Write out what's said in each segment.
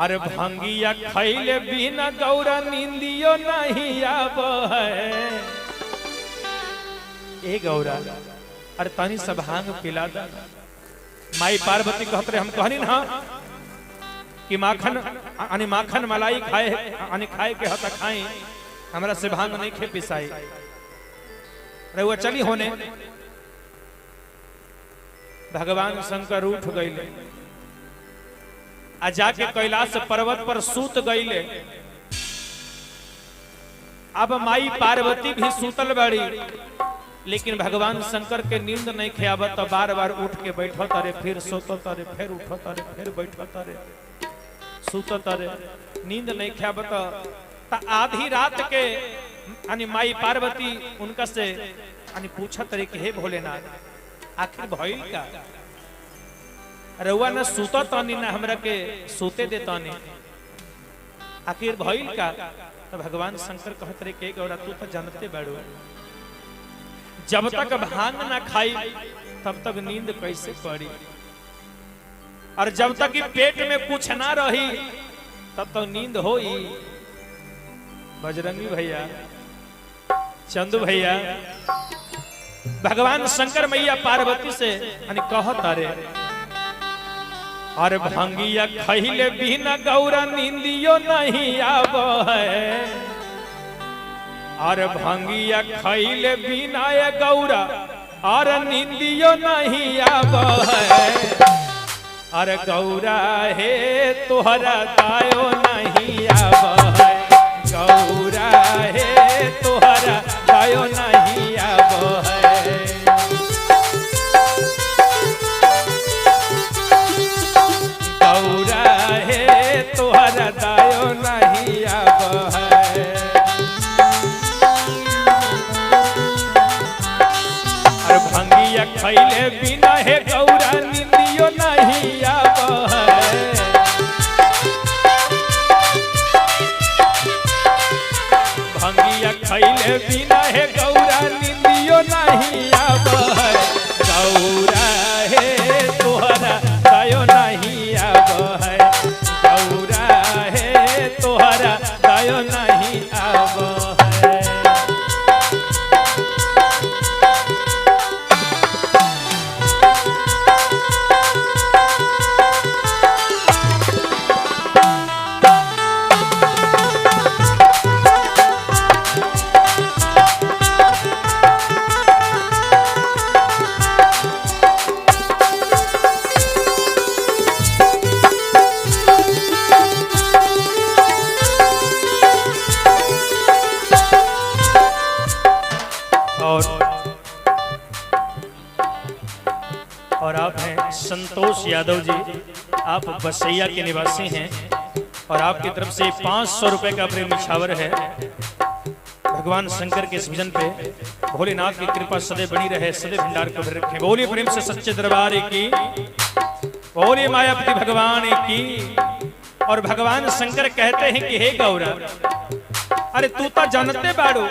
अरे भंगिया खैले बिना गौरा नींदियो नहीं आब है। ए गौरा अरे तनी सब भांग पिला दा। माई पार्वती कहते हम कहनी ना कि माखन अनि माखन मलाई खाए अनि खाए के हता खाई हमरा से भांग नहीं खे पिसाई। अरे वो चली होने भगवान शंकर उठ गईले आ जाके कैलाश पर्वत पर सूत गईले। अब माई पार्वती भी सूतल बड़ी लेकिन भगवान शंकर के नींद नहीं खेआबत तो बार बार उठ के बैठो तारे फिर सोतो तारे फिर उठो तारे फिर बैठो तारे सूतो तारे नींद नहीं खेआबत। आधी रात के अनि माई पार्वती उनका से अनि पूछा तारे कि हे भोलेनाथ आखिर भइल का रउआ न सूता तानी न हमरा के सूते दे तानी आखिर भइल का। तो भगवान शंकर कहत रहे के गौरा तू तो जानते बाड़ू जब तक भांग ना खाई तब तक नींद कैसे पड़ी और जब तक पेट में कुछ ना रही तब तक नींद होई। बजरंगी भैया चंदू भैया भगवान शंकर मैया पार्वती से कहत अरे और भंगिया खैले बिना गौरा नींदियो नहीं आब है। और भंगिया खैले बिना गौरा और नींदियो नहीं आब है। अरे गौरा हे तोहरा दायो नहीं आब है। गौरा हे तोहरा दायो नहीं आब है। गौरा हे तोहरा दायो नहीं आब है। अरे भंगिया खैले बिना हे गौरा नींदियो नहीं आब है। भंगिया खैले बिना हे गौरा नींदियो नहीं आब है। गौरा हे तोहरा दायो नहीं आब है। गौरा हे तोहरा दायो नहीं आब है। और आप हैं संतोष यादव जी, आप बसैया के निवासी हैं और आपकी तरफ से 500 रुपए का प्रेम निछावर है। भगवान शंकर के इस भजन पे भोलेनाथ की कृपा सदैव बनी रहे, सदैव भंडार को भर रखे। बोलिए प्रेम से सच्चे दरबार की, बोलिए मायापति भगवान की। और भगवान शंकर कहते हैं कि हे गौरा अरे तू तो जानते बाड़ू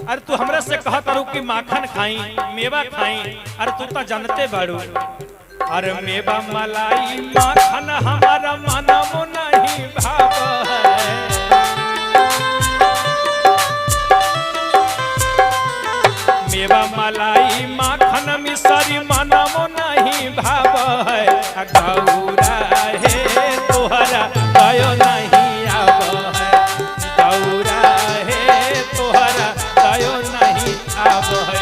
अरे तू हमरा से कहत रहू कि माखन खाई मेवा खाई अरे तू तो जानते बाड़ू अरे मेवा मलाई माखन हमारा मनमो नहीं भाव है। मेवा मलाई माखन मिसरी मनमो नहीं भाव है। गौरा हे तोहरा दायो नहीं आब है। गौरा हे तोहरा दायो नहीं आब है।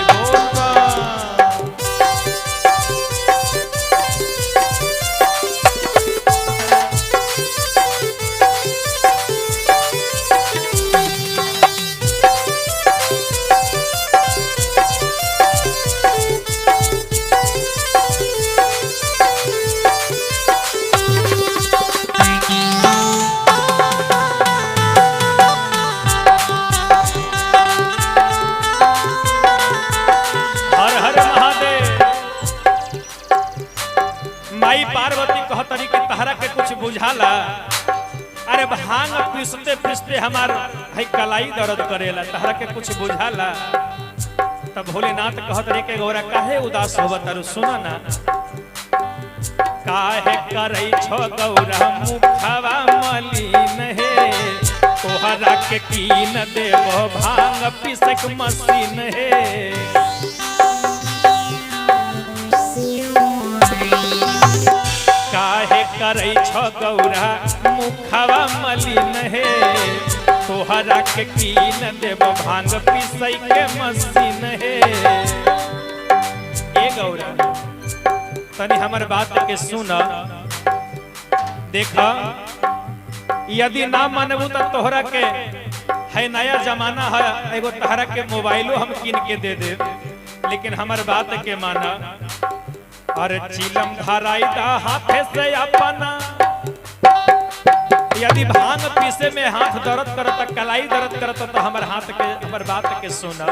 माई पार्वती कहतरी कि तहरा के कुछ बुझाला अरे भांग पीसते पीसते हमार है कलाई दर्द करेला तहरा के कुछ बुझाला। तब भोलेनाथ कहतरी के गौरा काहे उदास होबत तारू सुना ना काहे करै छो गौरा मुखवा मलिन हे तोहरा के कीन देबो भांग पिसक मशीन हे काहे करै छो गौरा मुखवा मलिन हे तोहरा के कीन देबो भांग पिसै के मशीन हे ए गौरा तनी हमर बात के सुन देखा यदि ना मानबू तो तोहरा के है नया जमाना है एगो तोहरा के मोबाइलो हम कीन के दे दे लेकिन हमर बात के माना अरे चिलम धराई दा हाथे से अपना यदि भांग पीसे में हाथ दर्द करता कलाई दर्द करता तो हमर बात के सुना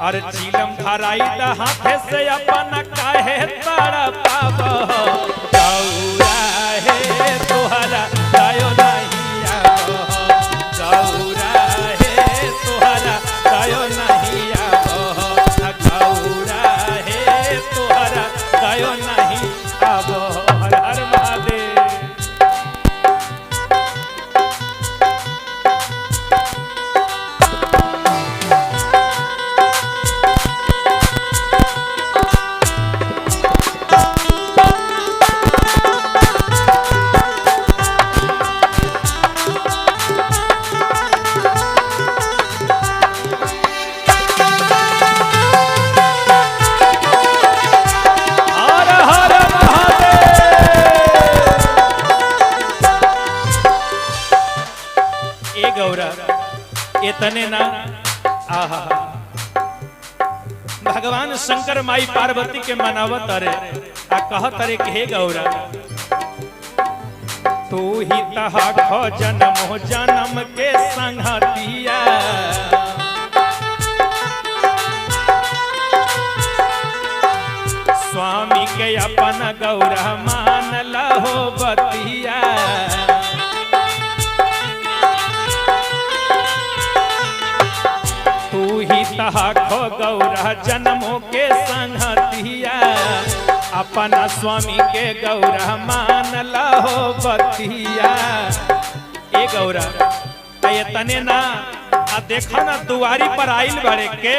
अरे चिलम धराई दा हाथे से अपना काहे तारा पाबो गौरा हे तोहरा दयो नहीं आबो गौरा हे तोहरा दयो नहीं आबो गौरा हे तोहरा दयो नहीं आबो हर हर महादेव इतने ना आहा भगवान शंकर माई पार्वती के मनावत अरे आ कहत अरे के हे गौरा तू ही तहा खो जन्म के संगतिया स्वामी के अपन गौरा मान लहो बतिया खो गौरा जन्मों के संगतिया अपना स्वामी के गौरा मान लहो बतिया ए गौरा ये तने ना आ देखा ना दुआरी पर आइल बड़े के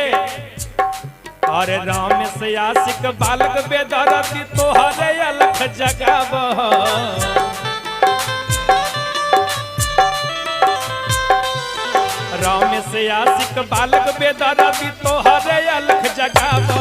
अरे राम से आशिक बालक बेदरती तोहरे अलख जगाबो राम से आशिक बालक बेदरती तोहरे अलख जगाबो